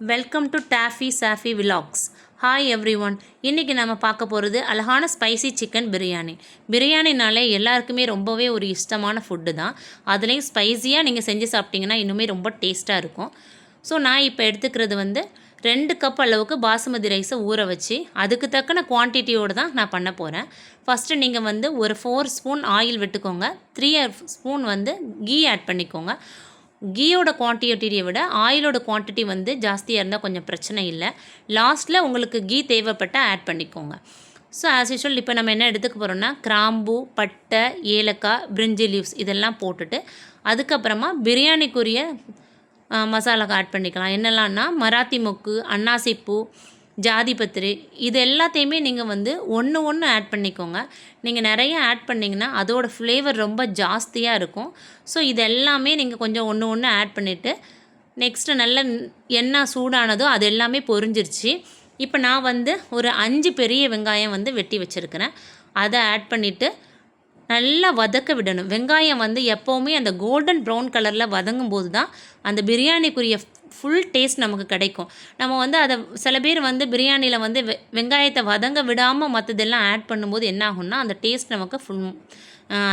Welcome to toffee Shafi vlogs. Hi every one. இன்றைக்கி நம்ம பார்க்க போகிறது அழகான ஸ்பைசி சிக்கன் பிரியாணி. பிரியாணினாலே எல்லாருக்குமே ரொம்பவே ஒரு இஷ்டமான ஃபுட்டு தான். அதுலேயும் ஸ்பைஸியாக நீங்கள் செஞ்சு சாப்பிட்டிங்கன்னா இன்னுமே ரொம்ப டேஸ்ட்டாக இருக்கும். ஸோ நான் இப்போ எடுத்துக்கிறது 2 கப் அளவுக்கு பாசுமதி ரைஸை ஊற வச்சு அதுக்கு தக்கன குவான்டிட்டியோடு தான் நான் பண்ண போகிறேன். ஃபஸ்ட்டு நீங்கள் ஒரு 4 ஸ்பூன் ஆயில் விட்டுக்கோங்க. 3 ஸ்பூன் கீ ஆட் பண்ணிக்கோங்க. கீயோட குவான்டிட்டியை விட ஆயிலோட குவான்டிட்டி ஜாஸ்தியாக இருந்தால் கொஞ்சம் பிரச்சனை இல்லை. லாஸ்ட்டில் உங்களுக்கு கீ தேவைப்பட்டால் ஆட் பண்ணிக்கோங்க. ஸோ ஆஸ் யூஷுவல் இப்போ நம்ம என்ன எடுத்துக்க போகிறோம்னா கிராம்பு, பட்டை, ஏலக்காய், பிரிஞ்சி லீவ்ஸ் இதெல்லாம் போட்டுட்டு அதுக்கப்புறமா பிரியாணிக்குரிய மசாலா ஆட் பண்ணிக்கலாம். என்னெல்லாம்னா மராத்தி மொக்கு, அன்னாசிப்பூ, ஜாதிபத்திரி இது எல்லாத்தையுமே நீங்கள் ஒன்று ஆட் பண்ணிக்கோங்க. நீங்கள் நிறைய ஆட் பண்ணிங்கன்னா அதோட ஃப்ளேவர் ரொம்ப ஜாஸ்தியாக இருக்கும். ஸோ இது எல்லாமே நீங்கள் கொஞ்சம் ஒன்று ஆட் பண்ணிவிட்டு நெக்ஸ்ட்டு நல்ல எண்ணெய் சூடானதோ அது எல்லாமே பொரிஞ்சிருச்சு. இப்போ நான் ஒரு 5 பெரிய வெங்காயம் வெட்டி வச்சுருக்கிறேன். அதை ஆட் பண்ணிவிட்டு நல்லா வதக்க விடணும். வெங்காயம் எப்போவுமே அந்த கோல்டன் ப்ரௌன் கலரில் வதங்கும் போது தான் அந்த பிரியாணிக்குரிய ஃபுல் டேஸ்ட் நமக்கு கிடைக்கும். நம்ம அதை சில பேர் பிரியாணியில் வெங்காயத்தை வதங்க விடாமல் மற்றதெல்லாம் ஆட் பண்ணும்போது என்ன ஆகும்னா அந்த டேஸ்ட் நமக்கு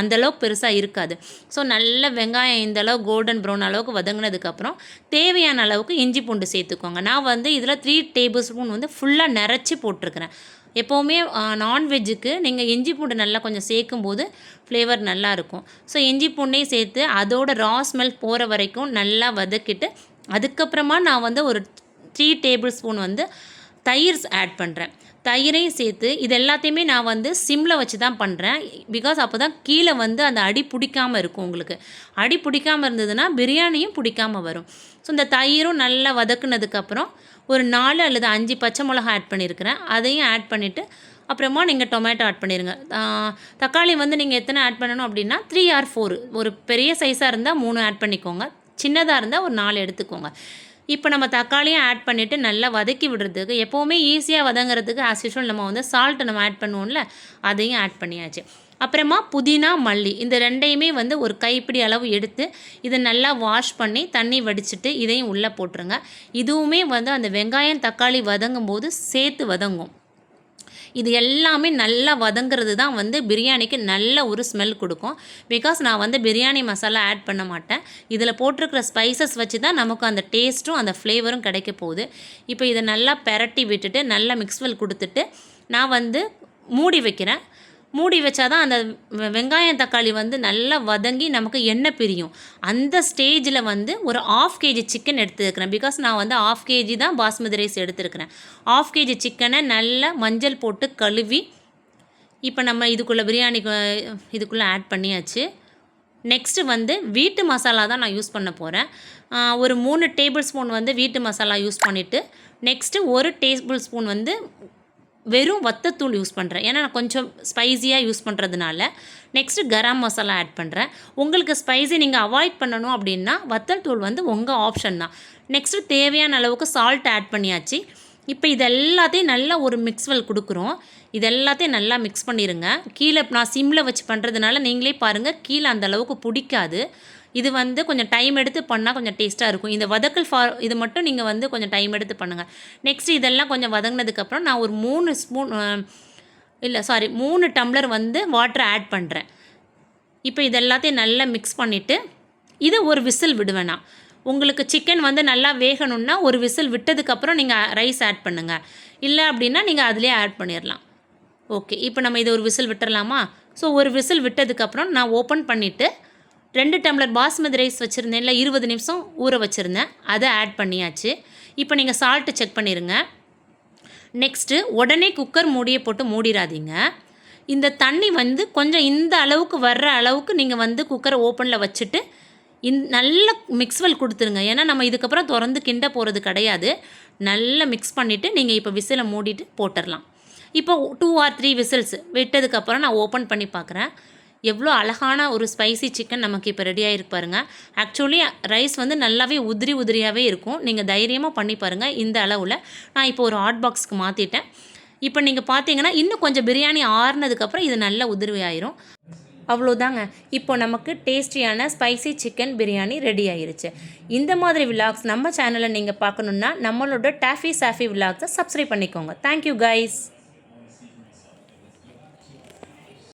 அந்தளவுக்கு பெருசாக இருக்காது. ஸோ நல்ல வெங்காயம் இந்தளவு கோல்டன் ப்ரௌன் அளவுக்கு வதங்கினதுக்கப்புறம் தேவையான அளவுக்கு இஞ்சி பூண்டு சேர்த்துக்கோங்க. நான் இதில் 3 டேபிள் ஸ்பூன் ஃபுல்லாக நிறச்சி போட்டிருக்கிறேன். எப்போவுமே நான்வெஜ்ஜுக்கு நீங்கள் இஞ்சி பூண்டு நல்லா கொஞ்சம் சேர்க்கும்போது ஃப்ளேவர் நல்லாயிருக்கும். ஸோ இஞ்சி பூண்டையும் சேர்த்து அதோட ரா ஸ்மெல் போகிற வரைக்கும் நல்லா வதக்கிட்டு அதுக்கப்புறமா நான் ஒரு 3 டேபிள் ஸ்பூன் தயிர் ஆட் பண்ணுறேன். தயிரையும் சேர்த்து இது எல்லாத்தையுமே நான் சிம்மில் வச்சு தான் பண்ணுறேன். பிகாஸ் அப்போ தான் கீழே அந்த அடி பிடிக்காமல் இருக்கும். உங்களுக்கு அடி பிடிக்காமல் இருந்ததுன்னா பிரியாணியும் பிடிக்காமல் வரும். ஸோ இந்த தயிரும் நல்லா வதக்குனதுக்கப்புறம் ஒரு 4 அல்லது 5 பச்சை மிளகா ஆட் பண்ணியிருக்கிறேன். அதையும் ஆட் பண்ணிவிட்டு அப்புறமா நீங்கள் டொமேட்டோ ஆட் பண்ணிடுங்க. தக்காளி நீங்கள் எத்தனை ஆட் பண்ணணும் அப்படின்னா 3 or 4. ஒரு பெரிய சைஸாக இருந்தால் 3 ஆட் பண்ணிக்கோங்க. சின்னதாக இருந்தால் ஒரு 4 எடுத்துக்கோங்க. இப்போ நம்ம தக்காளியும் ஆட் பண்ணிவிட்டு நல்லா வதக்கி விடுறதுக்கு எப்போவுமே ஈஸியாக வதங்கிறதுக்கு ஆஸ் யூஷுவல் நம்ம சால்ட்டு நம்ம ஆட் பண்ணுவோம்ல அதையும் ஆட் பண்ணியாச்சு. அப்புறமா புதினா, மல்லி இந்த ரெண்டையுமே ஒரு கைப்பிடி அளவு எடுத்து இதை நல்லா வாஷ் பண்ணி தண்ணி வடிச்சிட்டு இதையும் உள்ளே போட்டுருங்க. இதுவுமே அந்த வெங்காயம் தக்காளி வதங்கும் போது சேர்த்து வதங்கும். இது எல்லாமே நல்லா வதங்கிறது தான் பிரியாணிக்கு நல்ல ஒரு ஸ்மெல் கொடுக்கும். பிகாஸ் நான் பிரியாணி மசாலா ஆட் பண்ண மாட்டேன். இதில் போட்டிருக்கிற ஸ்பைசஸ் வச்சு தான் நமக்கு அந்த டேஸ்ட்டும் அந்த ஃப்ளேவரும் கிடைக்க போகுது. இப்போ இதை நல்லா பெரட்டி விட்டுட்டு நல்லா மிக்ஸ்வெல் கொடுத்துட்டு நான் மூடி வைக்கிறேன். மூடி வச்சா தான் அந்த வெங்காயம் தக்காளி நல்லா வதங்கி நமக்கு எண்ணெய் பிரியும். அந்த ஸ்டேஜில் ஒரு 1/2 kg சிக்கன் எடுத்துருக்கிறேன். பிகாஸ் நான் 1/2 kg தான் பாஸ்மதி ரைஸ் எடுத்துருக்கிறேன். 1/2 kg சிக்கனை நல்லா மஞ்சள் போட்டு கழுவி இப்போ நம்ம இதுக்குள்ளே ஆட் பண்ணியாச்சு. நெக்ஸ்ட்டு வீட்டு மசாலா தான் நான் யூஸ் பண்ண போகிறேன். ஒரு 3 டேபிள் ஸ்பூன் வீட்டு மசாலா யூஸ் பண்ணிவிட்டு நெக்ஸ்ட்டு 1 டேபிள் ஸ்பூன் வெறும் வத்தத்தூள் யூஸ் பண்ணுறேன். ஏன்னா நான் கொஞ்சம் ஸ்பைஸியாக யூஸ் பண்ணுறதுனால. நெக்ஸ்ட்டு கரம் மசாலா ஆட் பண்ணுறேன். உங்களுக்கு ஸ்பைஸி நீங்கள் அவாய்ட் பண்ணணும் அப்படின்னா வத்தல் தூள் உங்கள் ஆப்ஷன் தான். நெக்ஸ்ட்டு தேவையான அளவுக்கு சால்ட் ஆட் பண்ணியாச்சு. இப்போ இது எல்லாத்தையும் நல்லா ஒரு மிக்ஸ்வெல் கொடுக்குறோம். இது எல்லாத்தையும் நல்லா மிக்ஸ் பண்ணிடுங்க. கீழே நான் சிம்மில் வச்சு பண்ணுறதுனால நீங்களே பாருங்கள் கீழே அந்த அளவுக்கு பிடிக்காது. இது கொஞ்சம் டைம் எடுத்து பண்ணால் கொஞ்சம் டேஸ்ட்டாக இருக்கும். இந்த வதக்கல் இது மட்டும் நீங்கள் கொஞ்சம் டைம் எடுத்து பண்ணுங்கள். நெக்ஸ்ட் இதெல்லாம் கொஞ்சம் வதங்கினதுக்கப்புறம் நான் ஒரு 3 டம்ளர் வாட்டர் ஆட் பண்ணுறேன். இப்போ இதெல்லாத்தையும் நல்லா மிக்ஸ் பண்ணிவிட்டு இது ஒரு விசில் விடுவேன் நான். உங்களுக்கு சிக்கன் நல்லா வேகணுன்னா ஒரு விசில் விட்டதுக்கப்புறம் நீங்கள் ரைஸ் ஆட் பண்ணுங்கள். இல்லை அப்படின்னா நீங்கள் அதிலே ஆட் பண்ணிடலாம். ஓகே, இப்போ நம்ம இது ஒரு விசில் விட்டுடலாமா? ஸோ ஒரு விசில் விட்டதுக்கப்புறம் நான் ஓப்பன் பண்ணிவிட்டு 2 டம்ளர் பாஸ்மதி ரைஸ் வச்சுருந்தேன் இல்லை 20 நிமிஷம் ஊற வச்சுருந்தேன். அதை ஆட் பண்ணியாச்சு. இப்போ நீங்கள் சால்ட்டு செக் பண்ணிடுங்க. நெக்ஸ்ட்டு உடனே குக்கர் மூடியை போட்டு மூடிடாதீங்க. இந்த தண்ணி கொஞ்சம் இந்த அளவுக்கு வர்ற அளவுக்கு நீங்கள் குக்கரை ஓப்பனில் வச்சுட்டு நல்ல மிக்ஸ்வெல் கொடுத்துருங்க. ஏன்னா நம்ம இதுக்கப்புறம் திறந்து கிண்ட போகிறது கிடையாது. நல்லா மிக்ஸ் பண்ணிவிட்டு நீங்கள் இப்போ விசிலை மூடிட்டு போட்டுடலாம். இப்போ 2 or 3 விசில்ஸ் விட்டதுக்கப்புறம் நான் ஓப்பன் பண்ணி பார்க்குறேன். எவ்வளோ அழகான ஒரு ஸ்பைசி சிக்கன் நமக்கு இப்போ ரெடி ஆகிருக்கு பாருங்கள். ஆக்சுவலி ரைஸ் நல்லாவே உதிரியாகவே இருக்கும். நீங்கள் தைரியமாக பண்ணி பாருங்கள். இந்த அளவில் நான் இப்போ ஒரு ஹாட் பாக்ஸ்க்கு மாற்றிட்டேன். இப்போ நீங்கள் பார்த்தீங்கன்னா இன்னும் கொஞ்சம் பிரியாணி ஆறுனதுக்கப்புறம் இது நல்லா உதிரி ஆயிரும். அவ்வளோதாங்க. இப்போ நமக்கு டேஸ்டியான ஸ்பைசி சிக்கன் பிரியாணி ரெடி ஆயிருச்சு. இந்த மாதிரி விலாக்ஸ் நம்ம சேனலில் நீங்கள் பார்க்கணுன்னா நம்மளோட டாஃபி சாஃபி விலாக்ஸை சப்ஸ்கிரைப் பண்ணிக்கோங்க. Thank you guys.